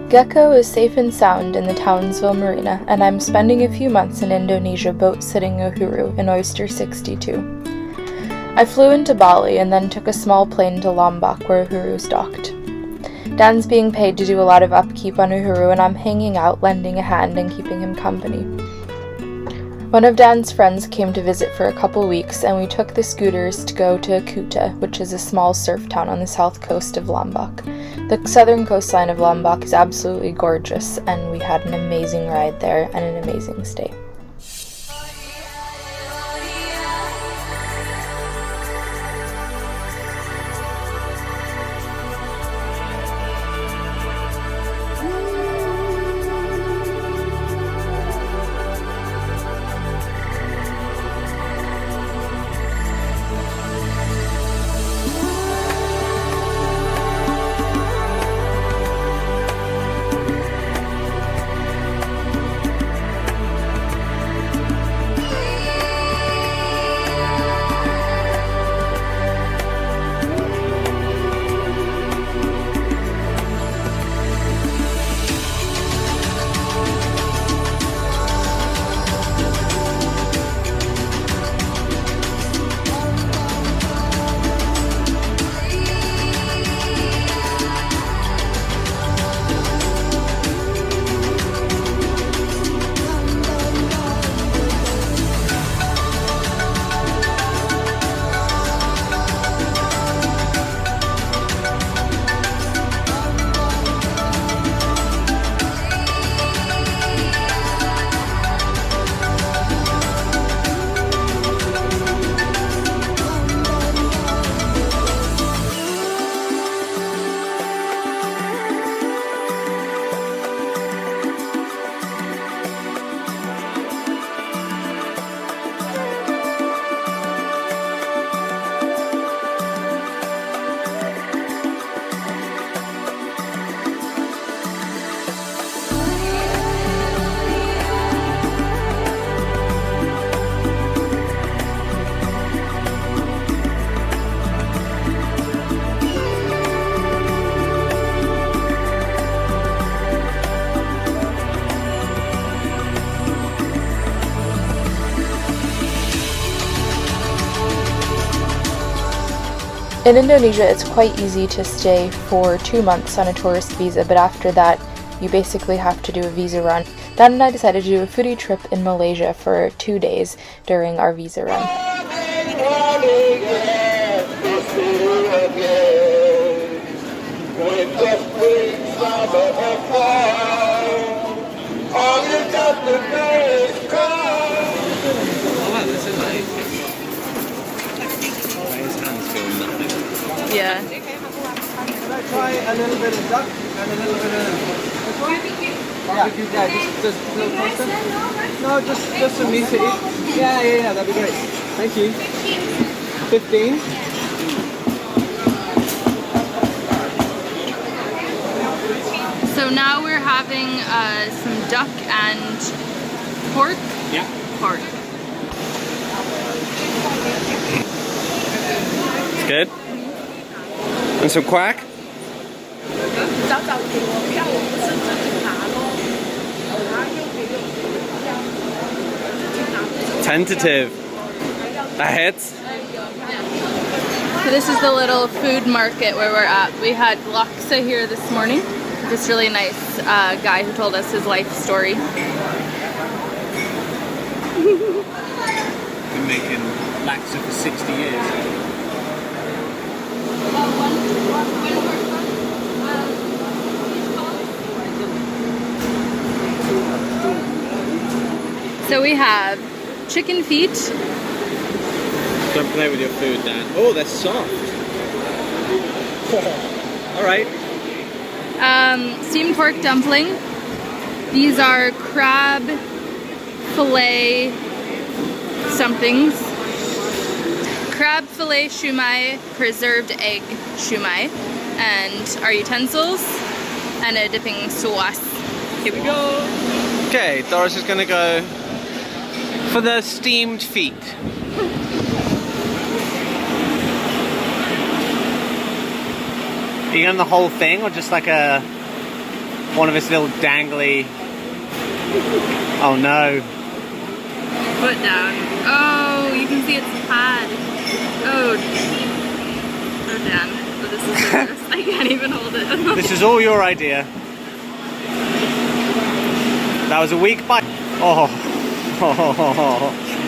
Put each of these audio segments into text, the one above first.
Gecko is safe and sound in the Townsville Marina, and I'm spending a few months in Indonesia boat-sitting Uhuru in Oyster 62. I flew into Bali and then took a small plane to Lombok where Uhuru's docked. Dan's being paid to do a lot of upkeep on Uhuru, and I'm hanging out, lending a hand and keeping him company. One of Dan's friends came to visit for a couple weeks, and we took the scooters to go to Kuta, which is a small surf town on the south coast of Lombok. The southern coastline of Lombok is absolutely gorgeous, and we had an amazing ride there and an amazing stay. In Indonesia, it's quite easy to stay for 2 months on a tourist visa, but after that, you basically have to do a visa run. Dan and I decided to do a foodie trip in Malaysia for 2 days during our visa run. Yeah. Try a little bit of duck and a little bit of barbecue. Barbecue, yeah, just a little pasta. No, just some meat to eat. Yeah, that'd be great. Thank you. 15. So now we're having some duck and pork. Yeah. Pork. It's good. And some quack. Tentative. Ahead. So this is the little food market where we're at. We had laksa here this morning. This really nice guy who told us his life story. Been making laksa for 60 years. So we have chicken feet. Don't play with your food, Dan. Oh, they're soft. All right. Steamed pork dumpling. These are crab fillet somethings. Crab fillet shumai, preserved egg shumai, and our utensils, and a dipping sauce. Here we go. Okay, Doris is going to go for the steamed feet. Are you going the whole thing or just like a one of its little dangly. Oh no. Foot down. Oh, you can see its pad. Oh damn. Oh, this is dangerous. I can't even hold it. This is all your idea. That was a weak bite. Oh.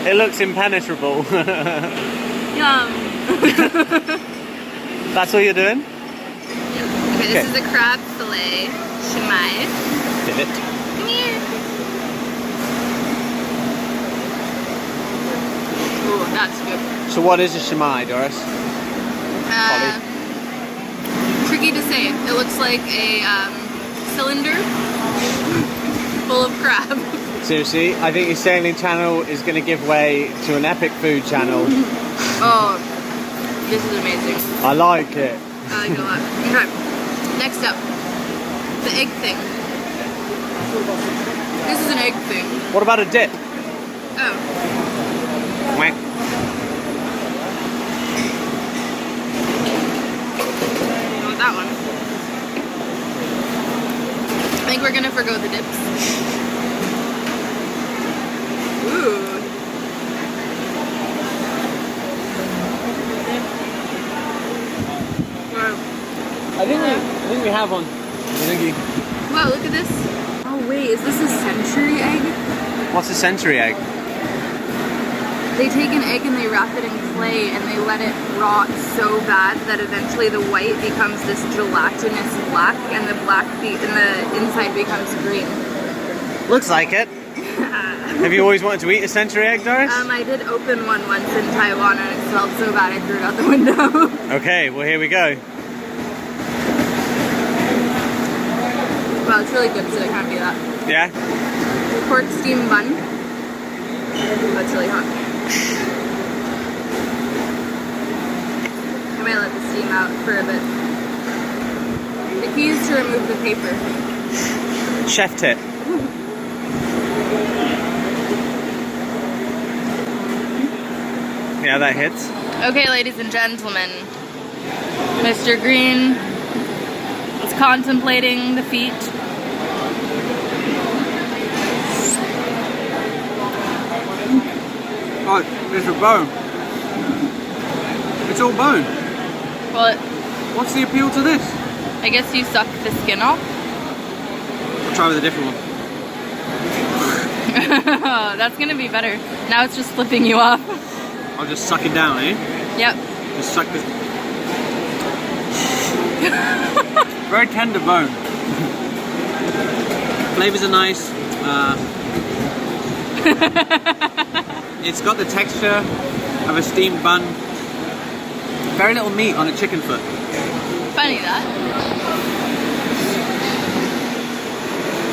It looks impenetrable. Yum. That's all you're doing? Okay, this is a crab fillet. Shumai. Did it? Come here. Oh, that's good. So what is a shumai, Doris? Tricky to say. It looks like a cylinder full of crab. Seriously, I think your sailing channel is going to give way to an epic food channel. Oh, this is amazing. I like it. I like it a lot. Okay, next up, the egg thing. This is an egg thing. What about a dip? Oh. Quack. That one. I think we're gonna forgo the dips. Ooh. I think we have one. Wow, look at this. Oh wait, is this a century egg? What's a century egg? They take an egg and they wrap it in clay and they let it rot so bad that eventually the white becomes this gelatinous black and the inside becomes green. Looks like it. Have you always wanted to eat a century egg, Doris? I did open one once in Taiwan and it smelled so bad I threw it out the window. Okay, well here we go. Well, it's really good, so it can't be that. Yeah? Pork steam bun. That's really hot. I might let the steam out for a bit. The key is to remove the paper. Chef tip. Yeah, that hits. Okay, ladies and gentlemen. Mr. Green is contemplating the feat. Oh, it's a bone. It's all bone. Well, What's the appeal to this? I guess you suck the skin off. I'll try with a different one. That's gonna be better. Now it's just flipping you off. I'll just suck it down, eh? Yep. Just suck this. Very tender bone. Flavors are nice. It's got the texture of a steamed bun. Very little meat on a chicken foot. Funny that.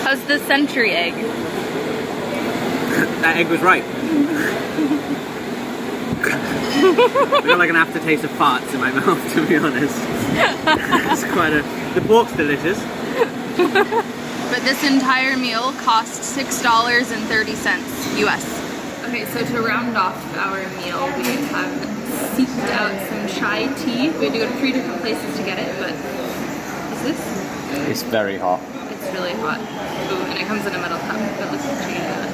How's the century egg? That egg was right. I got like an aftertaste of farts in my mouth, to be honest. It's quite a... The pork's delicious. But this entire meal cost $6.30 US. Okay, so to round off our meal, we have seeked out some chai tea. We had to go to 3 different places to get it, but is this? It's very hot. It's really hot. Ooh, and it comes in a metal cup, but let's change that.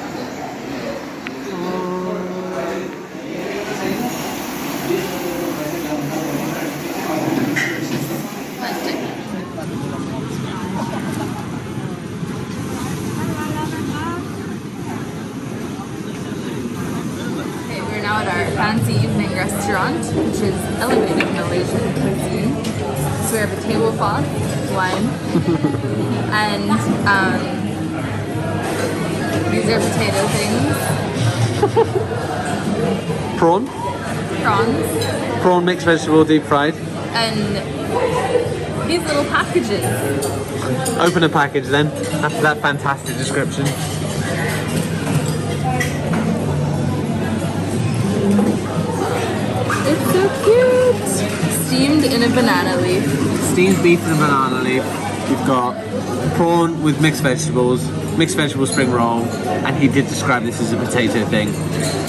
Now at our fancy evening restaurant, which is elevated Malaysian cuisine. So we have a tablecloth, wine, and these are potato things. Prawn? Prawns. Prawn mixed vegetable deep fried. And these little packages. Open a package then, after that fantastic description. It's so cute! Steamed in a banana leaf. Steamed beef in a banana leaf. We've got prawn with mixed vegetable spring roll, and he did describe this as a potato thing.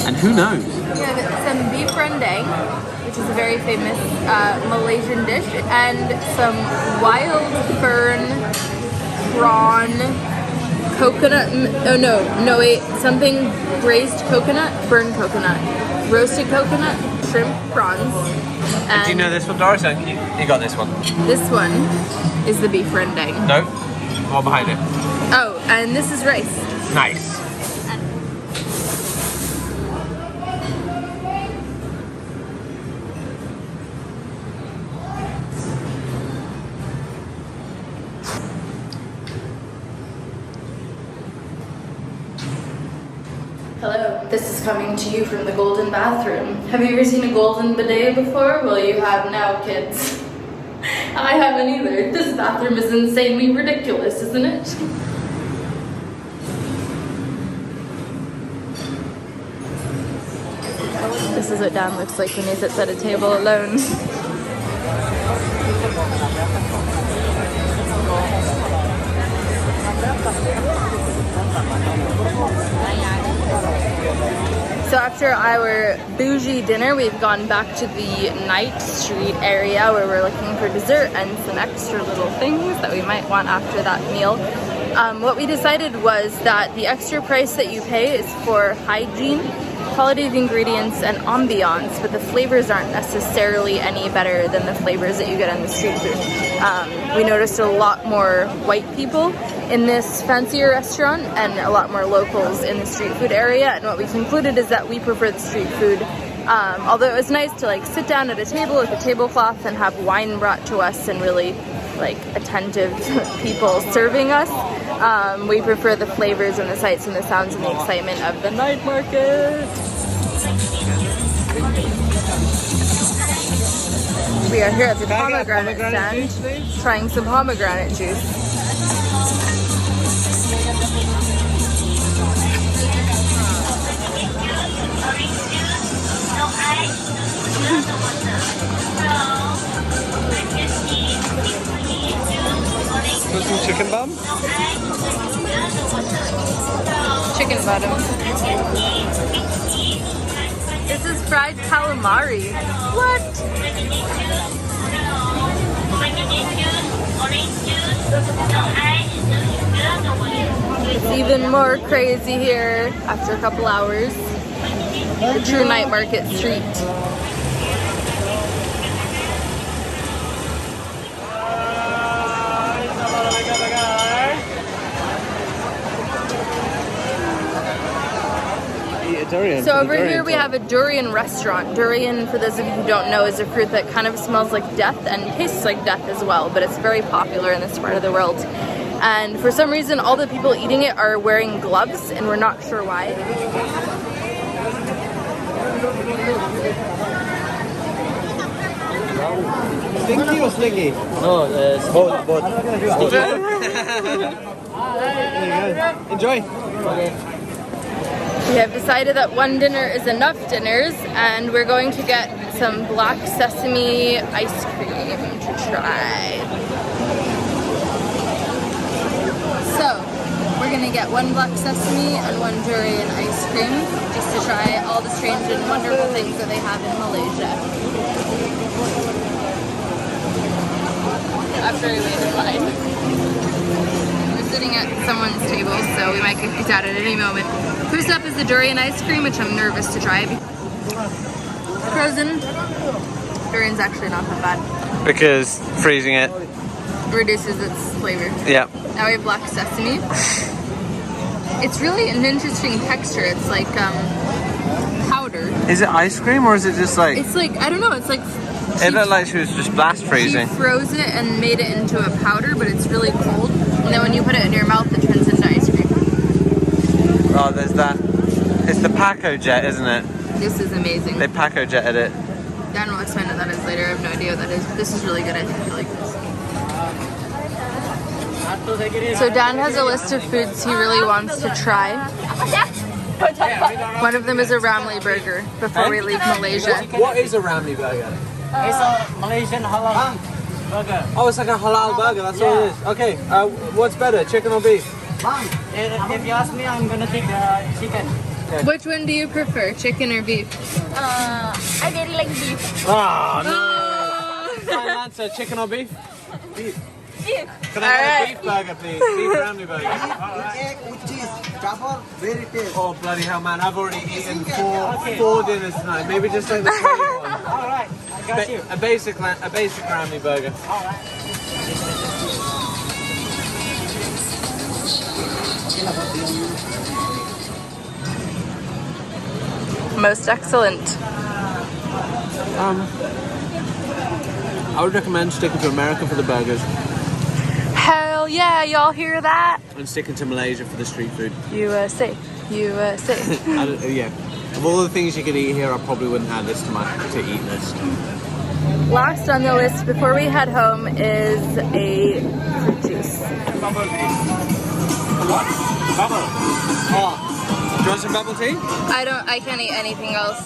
And who knows? We have some beef rendang, which is a very famous Malaysian dish, and some wild fern prawn, coconut, oh no wait, something braised coconut, burned coconut, roasted coconut, shrimp, prawns. And do you know this one, Doris? You got this one. This one is the beef rendang. No, one behind it. Oh, and this is rice. Nice. Hello, this is coming to you from the golden bathroom. Have you ever seen a golden bidet before? Well, you have now, kids. I haven't either. This bathroom is insanely ridiculous, isn't it? This is what Dan looks like when he sits at a table alone. So after our bougie dinner, we've gone back to the night street area where we're looking for dessert and some extra little things that we might want after that meal. What we decided was that the extra price that you pay is for hygiene, quality of ingredients, and ambiance, but the flavors aren't necessarily any better than the flavors that you get in the street food. We noticed a lot more white people in this fancier restaurant and a lot more locals in the street food area, and what we concluded is that we prefer the street food. Although it was nice to like sit down at a table with a tablecloth and have wine brought to us and really like attentive people serving us, we prefer the flavors and the sights and the sounds and the excitement of the night market. We are here at the pomegranate stand, trying some pomegranate juice. Some chicken bum? Chicken bottom. This is fried calamari. What? It's even more crazy here after a couple hours. The true night market street. Durian. So over here we have a durian restaurant. Durian, for those of you who don't know, is a fruit that kind of smells like death and tastes like death as well, but it's very popular in this part of the world. And for some reason, all the people eating it are wearing gloves, and we're not sure why. Stinky or slinky? No, both. Enjoy. Okay. We have decided that one dinner is enough dinners, and we're going to get some black sesame ice cream to try. So, we're gonna get one black sesame and one durian ice cream, just to try all the strange and wonderful things that they have in Malaysia. After we wait in line. We're sitting at someone's table, so we might get kicked out at any moment. First up is the durian ice cream, which I'm nervous to try. Frozen. Durian's actually not that bad. Because freezing it reduces its flavor. Yeah. Now we have black sesame. It's really an interesting texture. It's like powder. Is it ice cream or is it just like... It's like, I don't know, it's like... It looked like she was just blast freezing. She froze it and made it into a powder, but it's really cold. And then when you put it in your mouth, it turns into ice cream. Oh, there's that. It's the Paco jet, isn't it? This is amazing. They Paco jetted it. Dan will explain what that is later. I have no idea what that is. This is really good. I think you like this. So Dan has a list of foods he really wants to try. One of them is a Ramly burger before we leave Malaysia. What is a Ramly burger? It's a Malaysian halal burger. Oh, it's like a halal burger, that's all it is. Okay, what's better, chicken or beef? If you ask me, I'm gonna take chicken. Okay. Which one do you prefer, chicken or beef? I really like beef. Oh, no. Final answer, chicken or beef? Beef. Can I have a beef burger, please? Beef ramly burger. Egg with cheese, double, very tasty. Oh, bloody hell, man. I've already eaten four dinners tonight. Maybe just like the plain one. Alright, I got you. A basic ramly burger. Alright. Most excellent. I would recommend sticking to America for the burgers Hell yeah, y'all hear that? and sticking to Malaysia for the street food. USA. USA. Yeah. Of all the things you could eat here, I probably wouldn't add this to my to-eat list. Last on the list before we head home is a fruit juice. What? Bubble. Oh. Do you want some bubble tea? I can't eat anything else.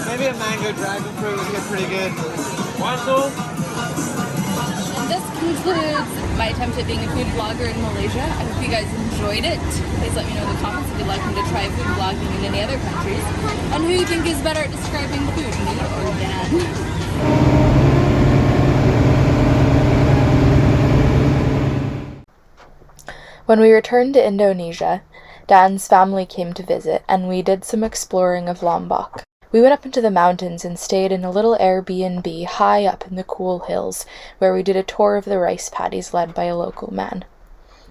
Maybe a mango dragon fruit would get pretty good. Wonderful. This concludes my attempt at being a food blogger in Malaysia. I hope you guys enjoyed it. Please let me know in the comments if you'd like me to try food blogging in any other countries. And who you think is better at describing food, me or Dan? When we returned to Indonesia, Dan's family came to visit, and we did some exploring of Lombok. We went up into the mountains and stayed in a little Airbnb high up in the cool hills, where we did a tour of the rice paddies led by a local man.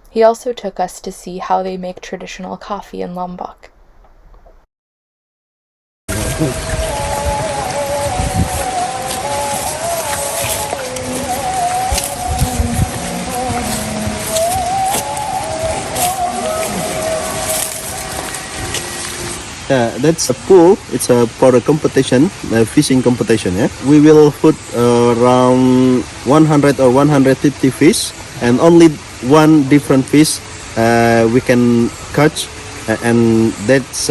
He also took us to see how they make traditional coffee in Lombok. That's a pool. It's for a competition, a fishing competition. Yeah, we will put around 100 or 150 fish, and only one different fish we can catch, and that's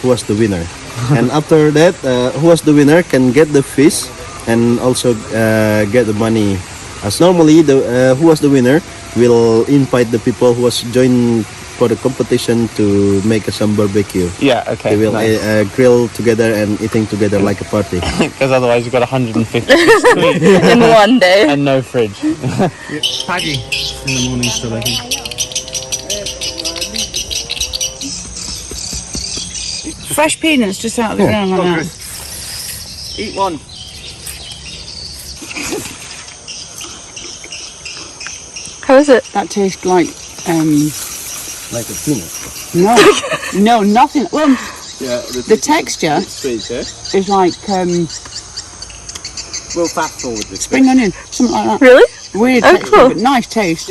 who was the winner. And after that, who was the winner can get the fish and also get the money. As normally, the who was the winner will invite the people who was joined for the competition to make some barbecue. Yeah, okay. They will nice. grill together and eating together like a party. Because otherwise you've got 150 In one day. and no fridge. Paddy in the morning still, I think. Fresh peanuts just out of the ground like that. Eat one. How is it? That tastes like Like a peanut. no, nothing. Well, Yeah, the texture sweet, yeah? is like We'll fast forward this. spring onion, something like that. Really? Weird Oh, texture, cool. but nice taste.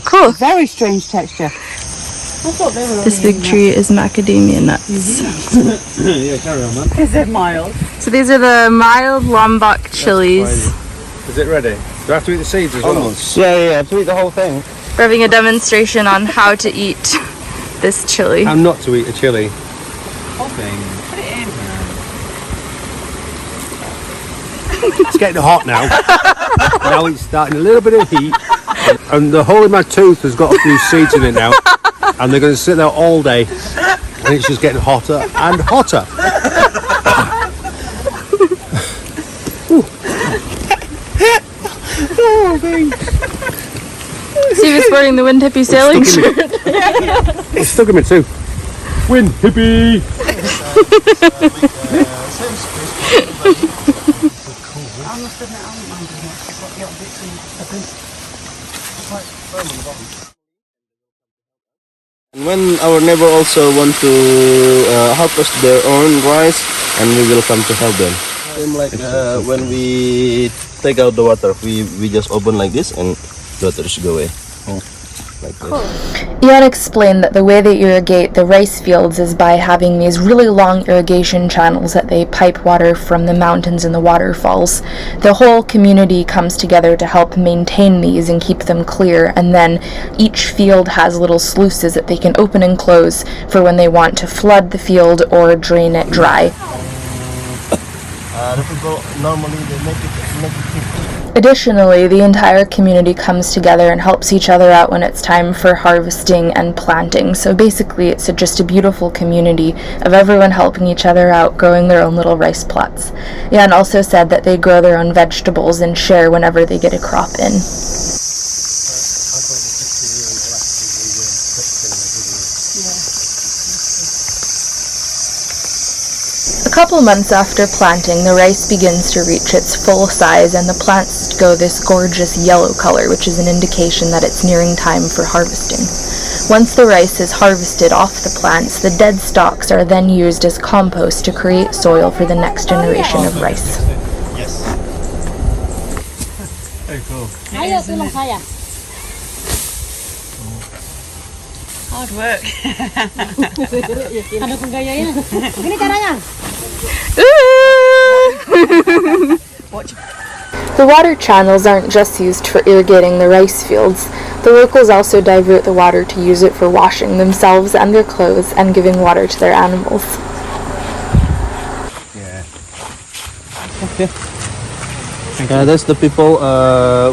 Cool. Very strange texture. This big tree is macadamia nuts. Yeah, carry on, man. Is it mild? So these are the mild Lombok chilies. Is it ready? Do I have to eat the seeds as well? Almost. Yeah, to eat the whole thing. We're having a demonstration on how to eat this chili. And not to eat a chili. Put it in. It's getting hot now. Now it's starting a little bit of heat. And the hole in my tooth has got a few seeds in it now. And they're going to sit there all day. And it's just getting hotter and hotter. Oh, babe. Steve is sporting the Wind Hippie sailing shirt. It's stuck in me too. Win, hippie! And when our neighbor also want to help us their own rice, and we will come to help them. Same like when we take out the water, we just open like this and the water should go away. Like this. Ian explained that the way they irrigate the rice fields is by having these really long irrigation channels that they pipe water from the mountains and the waterfalls. The whole community comes together to help maintain these and keep them clear, and then each field has little sluices that they can open and close for when they want to flood the field or drain it dry. The people normally they make it Additionally, the entire community comes together and helps each other out when it's time for harvesting and planting. So basically, it's just a beautiful community of everyone helping each other out, growing their own little rice plots. Jan also said that they grow their own vegetables and share whenever they get a crop in. A couple months after planting, the rice begins to reach its full size and the plants go this gorgeous yellow color, which is an indication that it's nearing time for harvesting. Once the rice is harvested off the plants, the dead stalks are then used as compost to create soil for the next generation of rice. Yes. Very cool. Hard work. Ada penggayanya. Ini caranya. The water channels aren't just used for irrigating the rice fields. The locals also divert the water to use it for washing themselves and their clothes and giving water to their animals. That's the people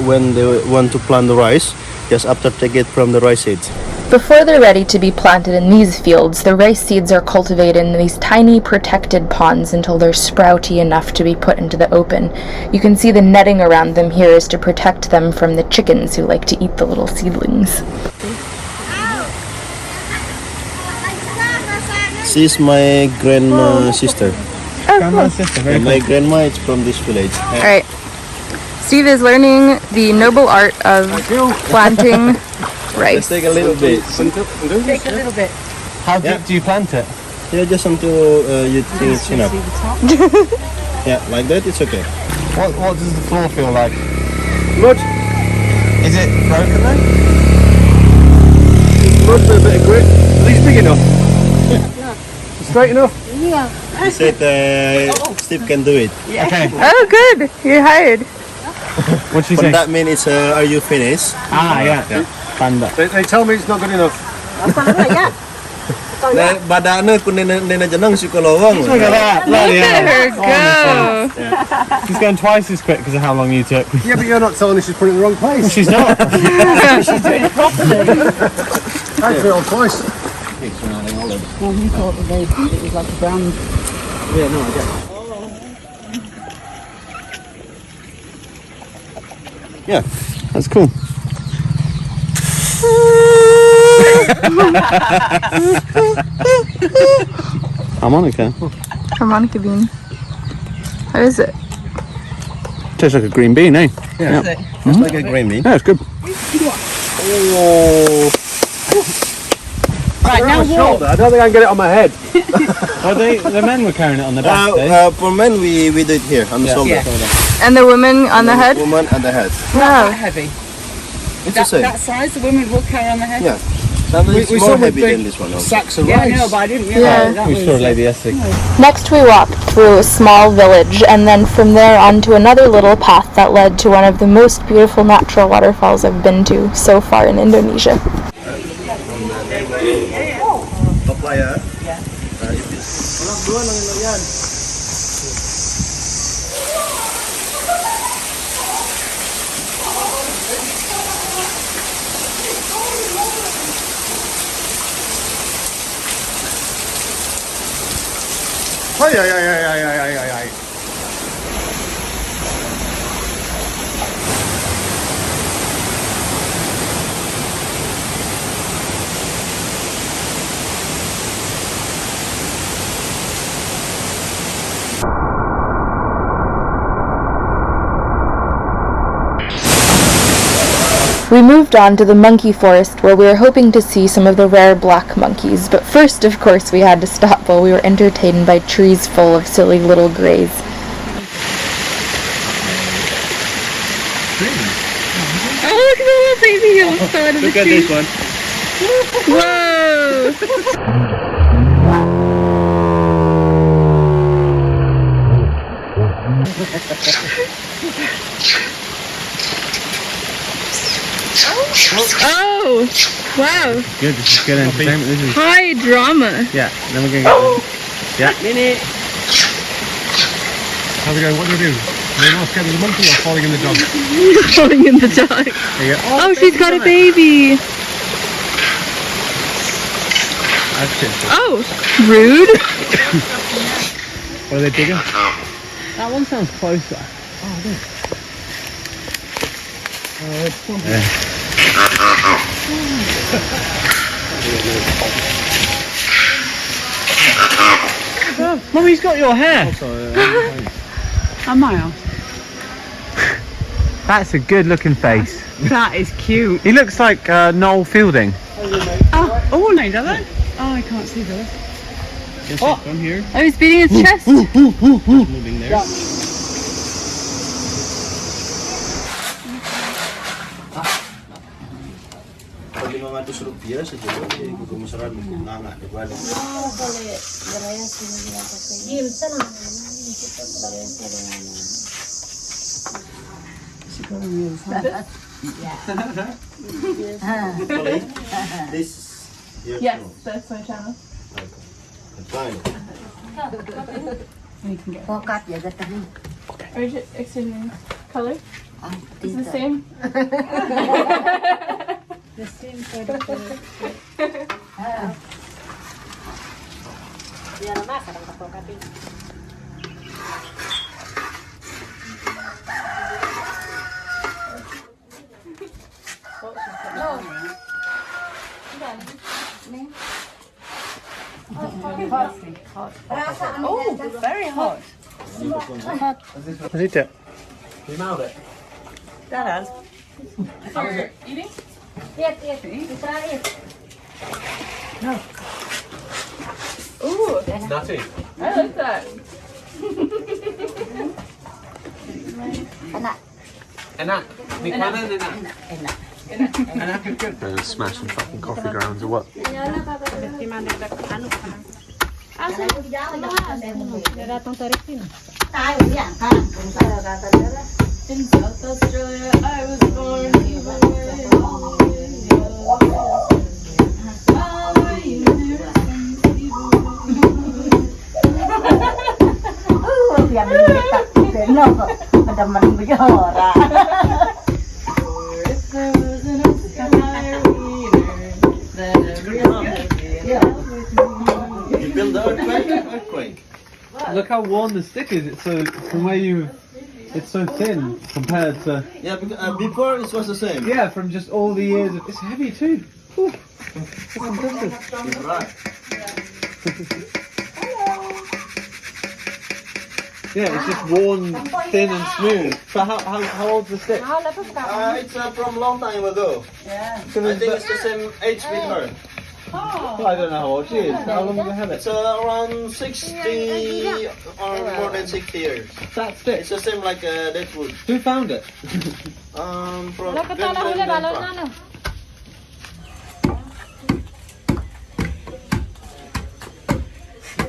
when they want to plant the rice, just after they get from the rice seeds. Before they're ready to be planted in these fields, the rice seeds are cultivated in these tiny protected ponds until they're sprouty enough to be put into the open. You can see the netting around them here is to protect them from the chickens who like to eat the little seedlings. She's my grandma sister. Oh, Yeah, my grandma is from this village. Alright. Steve is learning the noble art of planting rice. Let's take a little bit. Take a little bit. How deep do you plant it? Yeah, just until you think it's enough. Yeah, like that, it's okay. What does the floor feel like? Good. Is it broken then? Good with a bit of grit. At least big enough. Straight enough. Yeah. He said Steve can do it. Okay. Oh, good. You're hired. What'd she But say? that means it's are you finished? Yeah. Panda. They tell me it's not good enough. Badana kun nena jenang psikolog. Look at that. Bloody hell. Let her go. She's going twice as quick because of how long you took. Yeah, but you're not telling her she's put it in the wrong place. She's not. She's doing it properly. I put it on twice. Well, he thought that it was like a brand. Yeah, no, I get it. Yeah. That's cool. Harmonica. Harmonica bean. What is it? Tastes like a green bean, eh? Yeah. It's like a green bean. Yeah, it's good. Oh. Right, now Shoulder. I don't think I can get it on my head. Oh, the men were carrying it on the back, eh? For men, we do it here on the shoulder. Yeah. And the woman on the head? Woman at the head. Wow. heavy. It's the same. That size, the women will carry on the head. Yeah. Sometimes it's We more saw with heavy big than this one. Also. sacks of Yeah, I rice. know, but I didn't Yeah. realise that We was. saw a lady yesterday. Next we walked through a small village and then from there onto another little path that led to one of the most beautiful natural waterfalls I've been to so far in Indonesia. Papaya. Ay. We moved on to the monkey forest where we were hoping to see some of the rare black monkeys, but first, of course, we had to stop while we were entertained by trees full of silly little greys. Oh, look at the little baby who fell out of the tree. Look at this one. Whoa! Oh! Wow! Good, this is good entertainment. This is, High drama. yeah, then we're going to get... Yeah. How's it going? What do we do? You're not scared of the monkey or falling in the dog? Falling in the dog. There you go. Oh, she's got a baby. That's it. Oh, rude. What are they digging? That one sounds closer. Oh, look. Oh, it's something. Yeah. Mummy's got your hair. Am I? That's a good looking face. That is cute. He looks like Noel Fielding. Oh, no, does it? Oh, I can't see those. Oh, from here. Oh, he's beating his chest. Moving there. Pag 500 rupiah sejauh ini kumusaran nangak di balik. This Yes, that's my channel. fine. Pokat ya gatani. Or is it, excuse me, color? It's the same. The same sort of Ya na masa ng pokat. Oh, very hot. Has it? You nailed it. That has. For eating? Yes, try it. Ooh, Nutty. I like that. Anak. Enak. Nikmanan enak. Enak. Enak is good. They're smashing fucking coffee grounds or what? Tayo yan, ha? Kung tayo kakadala. In South Australia, I was born. Yang tak no, ada menjora. If there wasn't a sky reader, then You build the earthquake. Look how worn the stick is. It's so from where you, it's so thin compared to. Yeah, because, before it was the same. Yeah, from just all the years. It's heavy too. Whew. That's impressive. You're right. Yeah, it's just worn, thin and smooth. So how old's the stick? It's from long time ago. I think it's the same age with her. Well, I don't know how old she is. How long have you had it? It's around 60 or more than 60 years. That stick. It's the same like that wood. Who found it? From grandpa.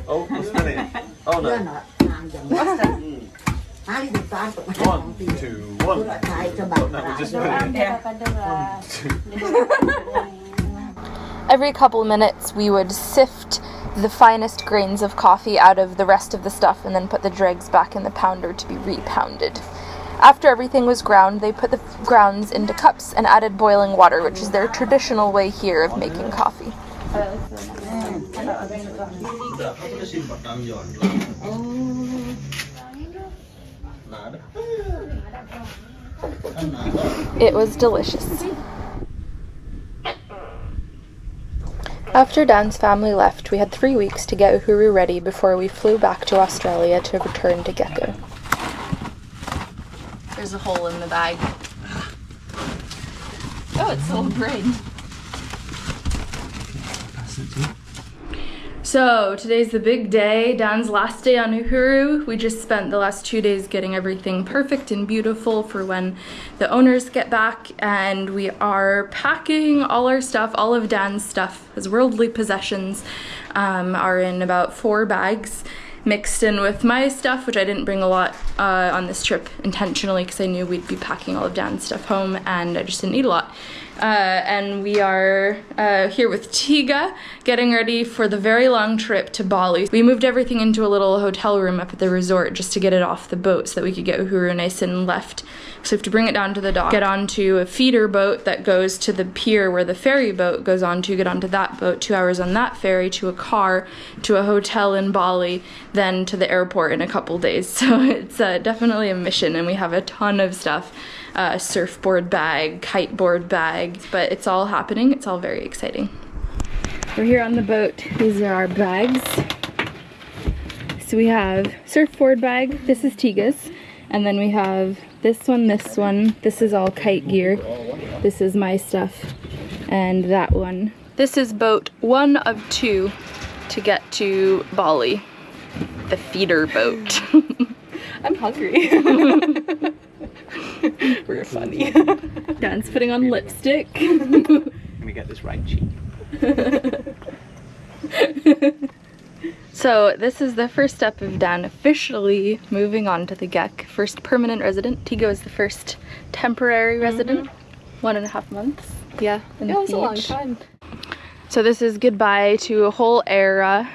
Oh, it's funny. Oh no. One, two, one. No, we just put it. Every couple minutes we would sift the finest grains of coffee out of the rest of the stuff and then put the dregs back in the pounder to be repounded. After everything was ground, they put the grounds into cups and added boiling water, which is their traditional way here of making coffee. It was delicious. After Dan's family left, we had 3 weeks to get Uhuru ready before we flew back to Australia to return to Gecko. There's a hole in the bag. Oh, it's so great. So, today's the big day, Dan's last day on Uhuru. We just spent the last 2 days getting everything perfect and beautiful for when the owners get back, and we are packing all our stuff. All of Dan's stuff, his worldly possessions, are in about 4 bags, mixed in with my stuff, which I didn't bring a lot on this trip intentionally because I knew we'd be packing all of Dan's stuff home and I just didn't eat a lot. And we are here with Tiga, getting ready for the very long trip to Bali. We moved everything into a little hotel room up at the resort just to get it off the boat so that we could get Uhuru nice and left. So we have to bring it down to the dock, get onto a feeder boat that goes to the pier where the ferry boat goes on to, get onto that boat, 2 hours on that ferry, to a car, to a hotel in Bali, then to the airport in a couple days. So it's definitely a mission, and we have a ton of stuff. Surfboard bag, kiteboard bag, but it's all happening. It's all very exciting. We're here on the boat. These are our bags. So we have surfboard bag. This is Tiga's. And then we have this one, this one. This is all kite gear. This is my stuff. And that one. This is boat 1 of 2 to get to Bali. The feeder boat. I'm hungry. We're funny. Dan's putting on lipstick. Let me get this right cheek. So this is the first step of Dan officially moving on to the Gecko. First permanent resident. Tigo is the first temporary resident. 1.5 months. Yeah, in the beach. It was a long time. So this is goodbye to a whole era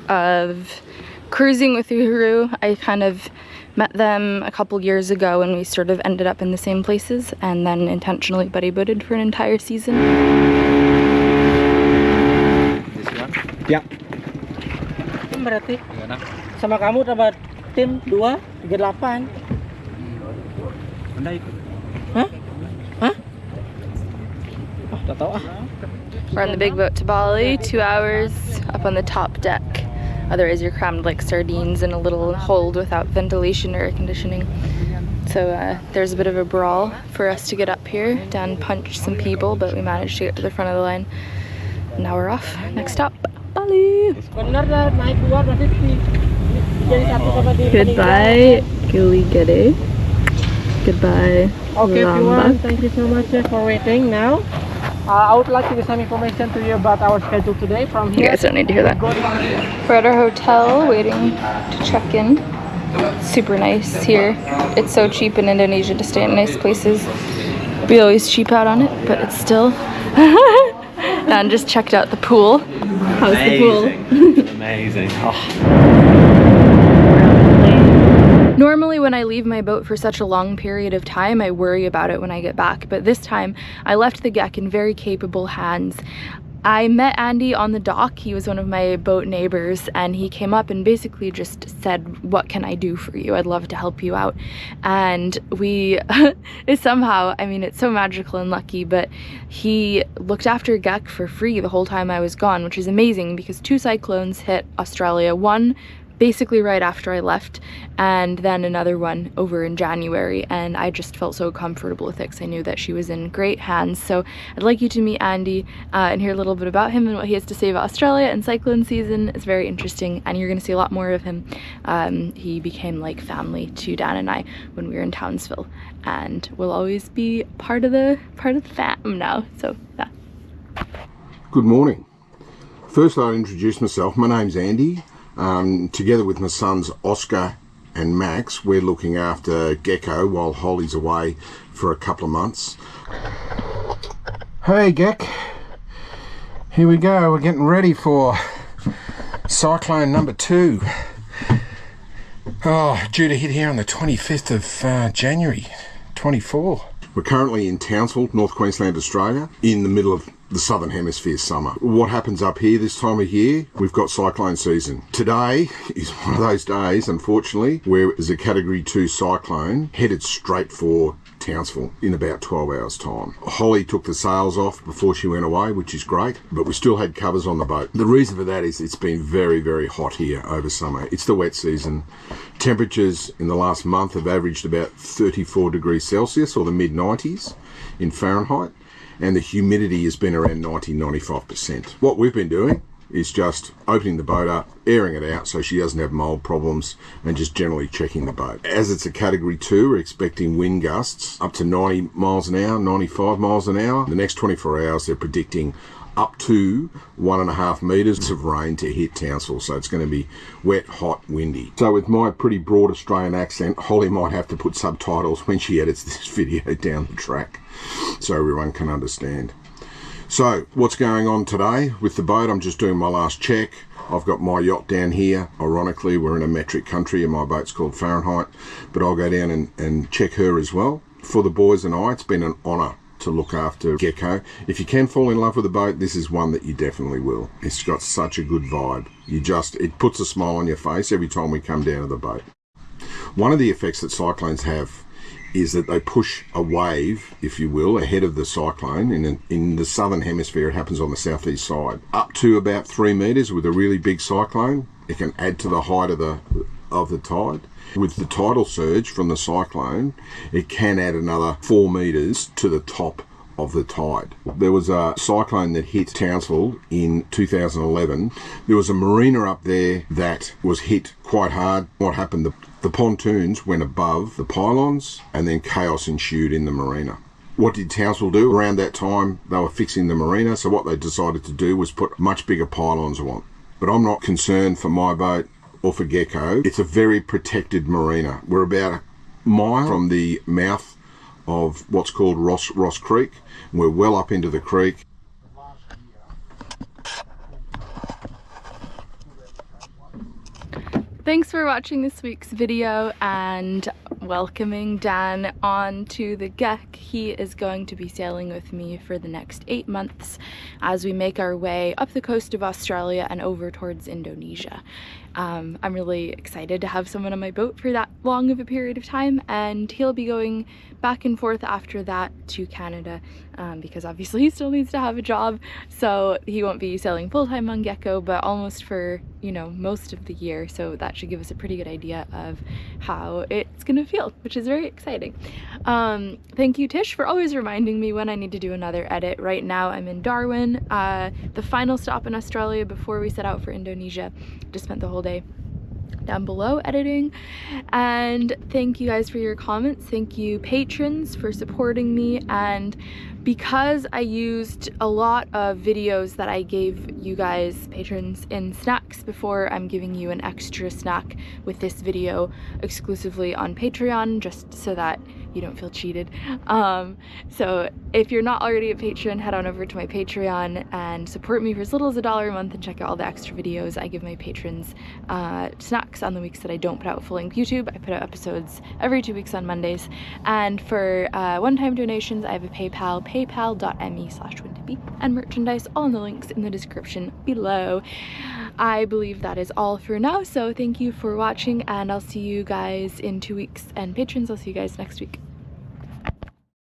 of cruising with Uhuru. I kind of met them a couple years ago and we sort of ended up in the same places and then intentionally buddy-boated for an entire season. This one? Ya. Berarti sama kamu tambah tim 2, 38. Anda ikut? Hah? Hah? Oh, tak tahu ah. We're on the big boat to Bali, 2 hours up on the top deck. Otherwise you're crammed like sardines in a little hold without ventilation or air conditioning. So there's a bit of a brawl for us to get up here. Dan punched some people, but we managed to get to the front of the line. And now we're off. Next stop, Bali. Goodbye, Gili. Goodbye, Okay, Lombok. everyone. Thank you so much for waiting. Now, I would like to give some information to you about our schedule today from You here. guys don't need to hear that. We're at our hotel waiting to check in. Super nice here. It's so cheap in Indonesia to stay in nice places. We always cheap out on it, but it's still. Dan just checked out the pool. How's the pool? Amazing. Oh. Normally when I leave my boat for such a long period of time, I worry about it when I get back, but this time I left the Gecko in very capable hands. I met Andy on the dock. He was one of my boat neighbors and he came up and basically just said, what can I do for you? I'd love to help you out. And we somehow, I mean, it's so magical and lucky, but he looked after Gecko for free the whole time I was gone, which is amazing because 2 cyclones hit Australia. One basically right after I left, and then another one over in January, and I just felt so comfortable with it because I knew that she was in great hands. So I'd like you to meet Andy and hear a little bit about him and what he has to say about Australia and cyclone season. It's very interesting and you're going to see a lot more of him. He became like family to Dan and I when we were in Townsville, and will always be part of the fam now. So yeah. Good morning. First I'll introduce myself. My name's Andy. Together with my sons Oscar and Max, we're looking after Gecko while Holly's away for a couple of months. Hey Gecko, here we go. We're getting ready for Cyclone number 2. Due to hit here on the 25th of January 24. We're currently in Townsville, North Queensland, Australia, in the middle of the Southern Hemisphere summer. What happens up here this time of year? We've got cyclone season. Today is one of those days, unfortunately, where there's a Category 2 cyclone headed straight for Townsville in about 12 hours time. Holly took the sails off before she went away, which is great, but we still had covers on the boat. The reason for that is it's been very, very hot here over summer. It's the wet season. Temperatures in the last month have averaged about 34 degrees Celsius, or the mid-90s in Fahrenheit, and the humidity has been around 90-95%. What we've been doing is just opening the boat up, airing it out so she doesn't have mold problems, and just generally checking the boat. As it's a category 2, we're expecting wind gusts up to 90 miles an hour, 95 miles an hour. The next 24 hours they're predicting up to 1.5 metres of rain to hit Townsville, so it's going to be wet, hot, windy. So with my pretty broad Australian accent, Holly might have to put subtitles when she edits this video down the track so everyone can understand. So what's going on today with the boat? I'm just doing my last check. I've got my yacht down here. Ironically, we're in a metric country and my boat's called Fahrenheit, but I'll go down and check her as well. For the boys and I, it's been an honour to look after Gecko. If you can fall in love with a boat, this is one that you definitely will. It's got such a good vibe. It puts a smile on your face every time we come down to the boat. One of the effects that cyclones have is that they push a wave, if you will, ahead of the cyclone. In the southern hemisphere, it happens on the southeast side. Up to about 3 metres with a really big cyclone, it can add to the height of the tide. With the tidal surge from the cyclone, it can add another 4 metres to the top of the tide. There was a cyclone that hit Townsville in 2011. There was a marina up there that was hit quite hard. What happened? The pontoons went above the pylons and then chaos ensued in the marina. What did Townsville do? Around that time, they were fixing the marina, so what they decided to do was put much bigger pylons on. But I'm not concerned for my boat or for Gecko. It's a very protected marina. We're about a mile from the mouth of what's called Ross Creek. We're well up into the creek. Thanks for watching this week's video and welcoming Dan on to the Gecko. He is going to be sailing with me for the next 8 months as we make our way up the coast of Australia and over towards Indonesia. I'm really excited to have someone on my boat for that long of a period of time, and he'll be going back and forth after that to Canada because obviously he still needs to have a job, so he won't be sailing full-time on Gecko, but almost for, you know, most of the year, so that should give us a pretty good idea of how it's gonna feel, which is very exciting. Thank you, Tish, for always reminding me when I need to do another edit. Right now I'm in Darwin, the final stop in Australia before we set out for Indonesia. Just spent the whole day down below editing. And thank you guys for your comments. Thank you patrons for supporting me. And because I used a lot of videos that I gave you guys patrons in snacks before, I'm giving you an extra snack with this video exclusively on Patreon, just so that you don't feel cheated. So if you're not already a patron, head on over to my Patreon and support me for as little as $1 a month and check out all the extra videos. I give my patrons snacks on the weeks that I don't put out full-length YouTube. I put out episodes every 2 weeks on Mondays. And for one-time donations, I have a PayPal, paypal.me/Hippie, and merchandise, all in the links in the description below. I believe that is all for now, so thank you for watching, and I'll see you guys in 2 weeks, and patrons, I'll see you guys next week.